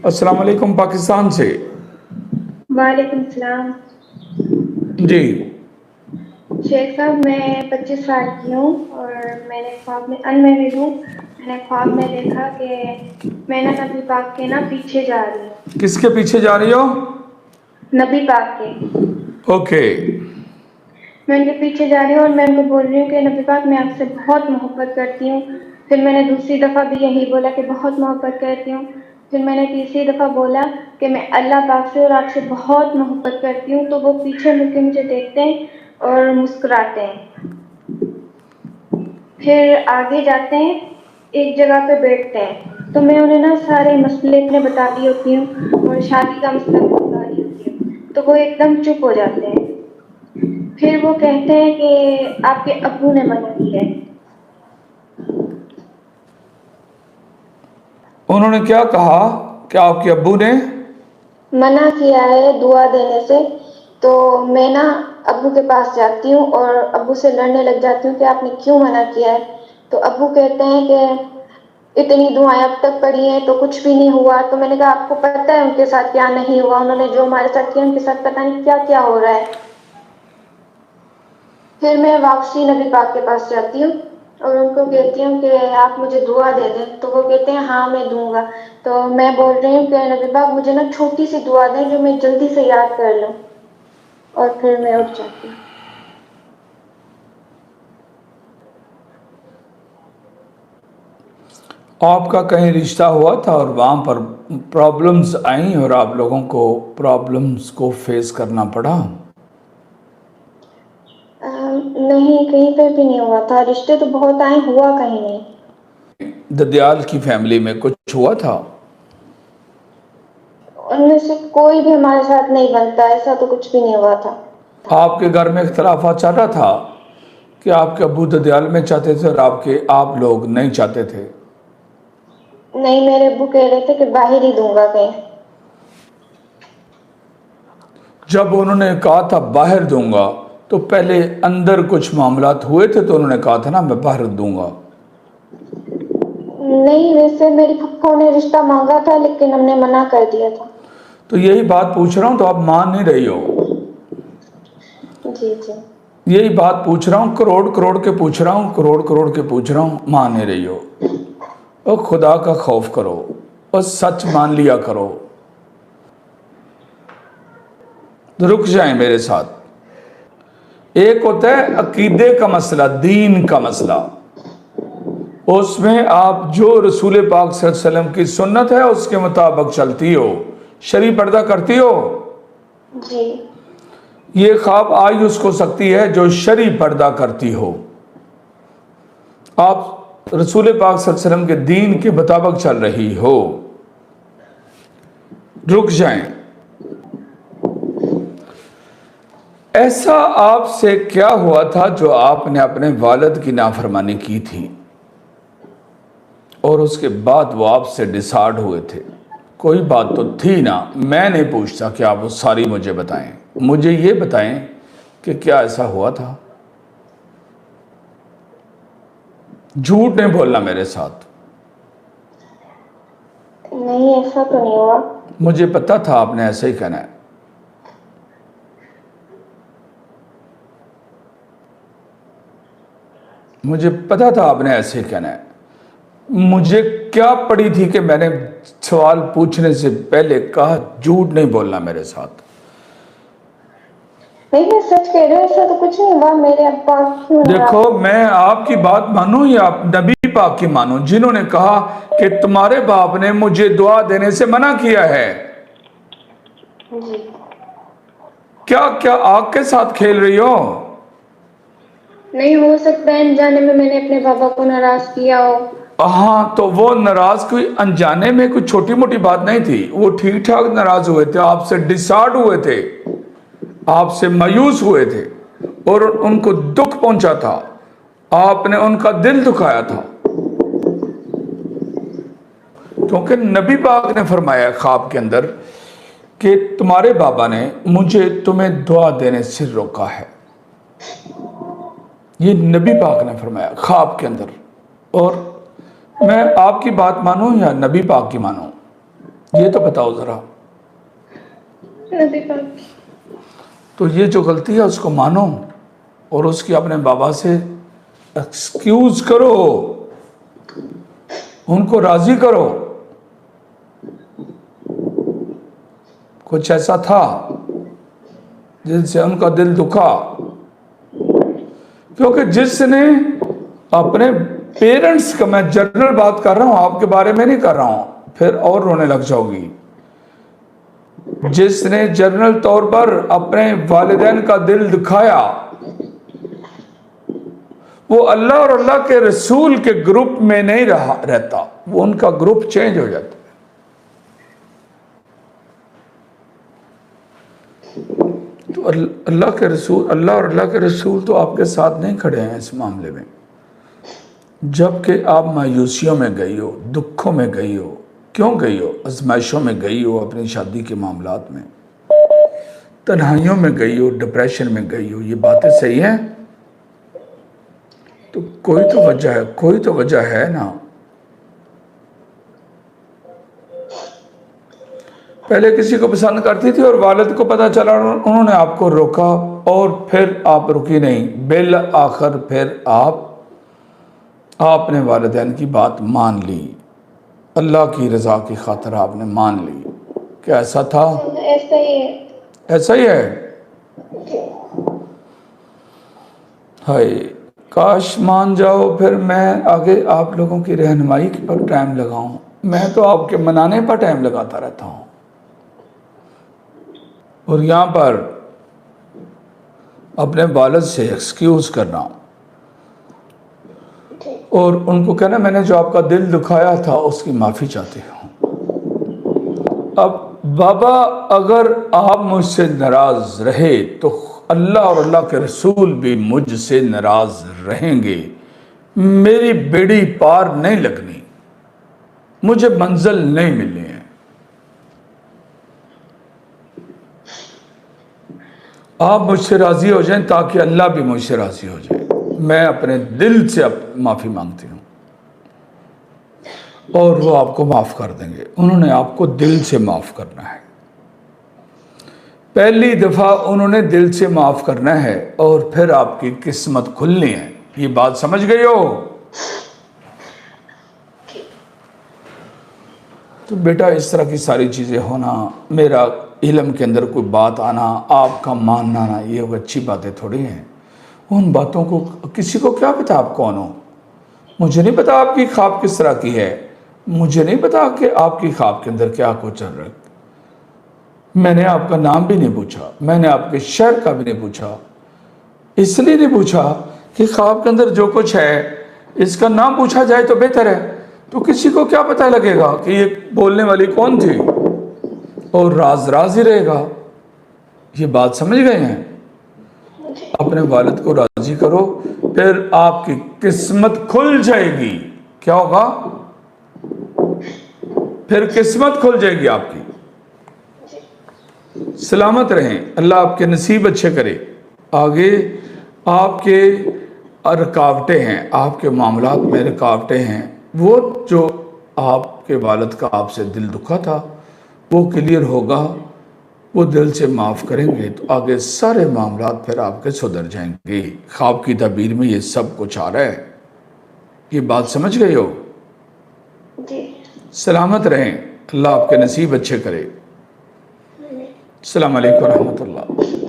السلام علیکم، پاکستان سے۔ وعلیکم السلام۔ جی شیخ صاحب، میں 25 سال کی ہوں اور میں نے خواب میں انمیرڈ ہوں۔ میں نے خواب میں دیکھا کہ میں نبی پاک کے پیچھے جا رہی ہوں۔ کس کے پیچھے جا رہی ہو؟ نبی پاک کے۔ اوکے۔ میں ان کے پیچھے جا رہی ہوں اور میں ان کو بول رہی ہوں کہ نبی پاک میں آپ سے بہت محبت کرتی ہوں۔ پھر میں نے دوسری دفعہ بھی یہی بولا کہ بہت محبت کرتی ہوں۔ پھر میں نے تیسری دفعہ بولا کہ میں اللہ پاک سے اور آپ سے بہت محبت کرتی ہوں۔ تو وہ پیچھے مڑ کے مجھے دیکھتے ہیں اور مسکراتے ہیں۔ پھر آگے جاتے ہیں، ایک جگہ پہ بیٹھتے ہیں، تو میں انہیں سارے مسئلے اپنے بتا دی ہوتی ہوں اور شادی کا مسئلہ بھی بتا رہی ہوتی ہوں، تو وہ ایک دم چپ ہو جاتے ہیں۔ پھر وہ کہتے ہیں کہ آپ کے ابو نے منع کی ہے۔ انہوں نے کیا کہا کہ آپ کے ابو نے منع کیا ہے دعا دینے سے؟ تو میں ابو کے پاس جاتی ہوں اور ابو سے لڑنے لگ جاتی ہوں کہ آپ نے کیوں منع کیا ہے؟ تو ابو کہتے ہیں کہ اتنی دعائیں اب تک پڑھی ہیں تو کچھ بھی نہیں ہوا۔ تو میں نے کہا آپ کو پتہ ہے ان کے ساتھ کیا نہیں ہوا؟ انہوں نے جو ہمارے ساتھ کیا ان کے ساتھ پتہ نہیں کیا کیا ہو رہا ہے۔ پھر میں واپسی نبی پاک کے پاس جاتی ہوں اور ان کو کہتی ہوں کہ آپ مجھے دعا دے دیں۔ تو وہ کہتے ہیں ہاں میں دوں گا۔ تو میں بول رہی ہوں کہ نبی پاک مجھے چھوٹی سی دعا دیں جو میں جلدی سے یاد کر لوں، اور پھر میں اٹھ جاتی ہوں۔ آپ کا کہیں رشتہ ہوا تھا اور وہاں پر پرابلمز آئیں اور آپ لوگوں کو پرابلمز کو فیس کرنا پڑا؟ نہیں، کہیں پہ بھی نہیں ہوا تھا۔ رشتے تو بہت آئے، ہوا کہیں نہیں۔ ددیال کی فیملی میں کچھ ہوا تھا؟ ان میں سے کوئی بھی ہمارے ساتھ نہیں بنتا، ایسا تو کچھ بھی نہیں ہوا تھا۔ آپ کے گھر میں اختلافات چل رہا تھا کہ آپ کے ابو ددیال میں چاہتے تھے اور آپ لوگ نہیں چاہتے تھے؟ نہیں، میرے ابو کہہ رہے تھے کہ باہر ہی دوں گا کہیں۔ جب انہوں نے کہا تھا باہر دوں گا تو پہلے اندر کچھ معاملات ہوئے تھے تو انہوں نے کہا تھا نا میں باہر دوں گا؟ نہیں، ویسے میری پھپھو نے رشتہ مانگا تھا لیکن ہم نے منع کر دیا تھا۔ تو یہی بات پوچھ رہا ہوں، تو آپ مان نہیں رہی ہو۔ جی جی۔ یہی بات پوچھ رہا ہوں، کروڑ کروڑ کے پوچھ رہا ہوں، کروڑ کروڑ کے پوچھ رہا ہوں، مان نہیں رہی ہو۔ اور خدا کا خوف کرو اور سچ مان لیا کرو۔ رک جائیں میرے ساتھ۔ ایک ہوتا ہے عقیدے کا مسئلہ، دین کا مسئلہ، اس میں آپ جو رسول پاک صلی اللہ علیہ وسلم کی سنت ہے اس کے مطابق چلتی ہو، شرعی پردہ کرتی ہو۔ جی۔ یہ خواب آئی اس کو سکتی ہے جو شرعی پردہ کرتی ہو۔ آپ رسول پاک صلی اللہ علیہ وسلم کے دین کے مطابق چل رہی ہو۔ رک جائیں۔ ایسا آپ سے کیا ہوا تھا جو آپ نے اپنے والد کی نافرمانی کی تھی اور اس کے بعد وہ آپ سے ڈسارڈ ہوئے تھے؟ کوئی بات تو تھی نا؟ میں نہیں پوچھتا کہ آپ وہ ساری مجھے بتائیں، مجھے یہ بتائیں کہ کیا ایسا ہوا تھا؟ جھوٹ نہیں بولنا میرے ساتھ۔ نہیں، ایسا تو نہیں ہوا۔ مجھے پتا تھا آپ نے ایسے ہی کہنا ہے۔ مجھے پتا تھا آپ نے ایسے ہی کہنا ہے۔ مجھے کیا پڑی تھی کہ میں نے سوال پوچھنے سے پہلے کہا جھوٹ نہیں بولنا میرے ساتھ؟ نہیں، میں سچ کہہ رہی ہوں، ایسا تو کچھ نہیں ہوا۔ میرے ابا کیوں ناراض؟ دیکھو، میں آپ کی بات مانوں یا نبی پاک کی مانوں جنہوں نے کہا کہ تمہارے باپ نے مجھے دعا دینے سے منع کیا ہے؟ جی۔ کیا آگ کے ساتھ کھیل رہی ہو؟ نہیں، ہو سکتا ہے انجانے میں نے اپنے بابا کو ناراض کیا ہو۔ ہاں، تو وہ ناراض کوئی انجانے میں کوئی چھوٹی موٹی بات نہیں تھی، وہ ٹھیک ٹھاک ناراض ہوئے تھے، آپ سے ڈسارڈ ہوئے تھے، آپ سے مایوس ہوئے تھے اور ان کو دکھ پہنچا تھا، آپ نے ان کا دل دکھایا تھا، کیونکہ نبی پاک نے فرمایا خواب کے اندر کہ تمہارے بابا نے مجھے تمہیں دعا دینے سے روکا ہے۔ یہ نبی پاک نے فرمایا خواب کے اندر۔ اور میں آپ کی بات مانوں یا نبی پاک کی مانوں؟ یہ تو بتاؤ ذرا. نبی پاک کی. تو یہ جو غلطی ہے اس کو مانو اور اس کی اپنے بابا سے ایکسکیوز کرو، ان کو راضی کرو. کچھ ایسا تھا جن سے ان کا دل دکھا، کیونکہ جس نے اپنے پیرنٹس کا، میں جنرل بات کر رہا ہوں، آپ کے بارے میں نہیں کر رہا ہوں، پھر اور رونے لگ جاؤ گی. جس نے جنرل طور پر اپنے والدین کا دل دکھایا، وہ اللہ اور اللہ کے رسول کے گروپ میں نہیں رہتا، وہ ان کا گروپ چینج ہو جاتا ہے. تو اللہ اور اللہ کے رسول تو آپ کے ساتھ نہیں کھڑے ہیں اس معاملے میں. جبکہ آپ مایوسیوں میں گئی ہو، دکھوں میں گئی ہو. کیوں گئی ہو؟ آزمائشوں میں گئی ہو، اپنی شادی کے معاملات میں تنہائیوں میں گئی ہو، ڈپریشن میں گئی ہو. یہ باتیں صحیح ہیں؟ تو کوئی تو وجہ ہے نا. پہلے کسی کو پسند کرتی تھی اور والد کو پتہ چلا، انہوں نے آپ کو روکا اور پھر آپ رکی نہیں. بالآخر پھر آپ نے والدین کی بات مان لی، اللہ کی رضا کی خاطر آپ نے مان لی. کیا ایسا تھا؟ ایسا ہی ہے. ایسا ہی ہے. ہائے کاش مان جاؤ، پھر میں آگے آپ لوگوں کی رہنمائی پر ٹائم لگاؤں. میں تو آپ کے منانے پر ٹائم لگاتا رہتا ہوں، اور یہاں پر اپنے والد سے ایکسکیوز کرنا اور ان کو کہنا میں نے جو آپ کا دل دکھایا تھا اس کی معافی چاہتی ہوں. اب بابا اگر آپ مجھ سے ناراض رہے تو اللہ اور اللہ کے رسول بھی مجھ سے ناراض رہیں گے. میری بیڑی پار نہیں لگنی، مجھے منزل نہیں ملنی ہے. آپ مجھ سے راضی ہو جائیں تاکہ اللہ بھی مجھ سے راضی ہو جائے. میں اپنے دل سے معافی مانگتی ہوں اور وہ آپ کو معاف کر دیں گے. انہوں نے آپ کو دل سے معاف کرنا ہے. پہلی دفعہ انہوں نے دل سے معاف کرنا ہے اور پھر آپ کی قسمت کھلنی ہے. یہ بات سمجھ گئی ہو؟ تو بیٹا اس طرح کی ساری چیزیں ہونا، میرا علم کے اندر کوئی بات آنا، آپ کا ماننا نا، یہ اچھی باتیں تھوڑی ہیں. ان باتوں کو کسی کو کیا پتا آپ کون ہو. مجھے نہیں پتا آپ کی خواب کس طرح کی ہے، مجھے نہیں پتا کہ آپ کی خواب کے اندر کیا کچھ چل رہا ہے. میں نے آپ کا نام بھی نہیں پوچھا، میں نے آپ کے شہر کا بھی نہیں پوچھا. اس لیے نہیں پوچھا کہ خواب کے اندر جو کچھ ہے اس کا نام پوچھا جائے تو بہتر ہے. تو کسی کو کیا پتہ لگے گا کہ یہ بولنے والی کون تھی، اور راز ہی رہے گا. یہ بات سمجھ گئے ہیں؟ اپنے والد کو راضی کرو، پھر آپ کی قسمت کھل جائے گی. کیا ہوگا؟ پھر قسمت کھل جائے گی آپ کی. سلامت رہیں، اللہ آپ کے نصیب اچھے کرے. آگے آپ کے رکاوٹیں ہیں، آپ کے معاملات میں رکاوٹیں ہیں، وہ جو آپ کے والد کا آپ سے دل دکھا تھا وہ کلیئر ہوگا، وہ دل سے معاف کریں گے تو آگے سارے معاملات پھر آپ کے سدھر جائیں گے. خواب کی تعبیر میں یہ سب کچھ آ رہا ہے. یہ بات سمجھ گئے ہو؟ جی. سلامت رہیں، اللہ آپ کے نصیب اچھے کرے. السلام علیکم ورحمۃ اللہ.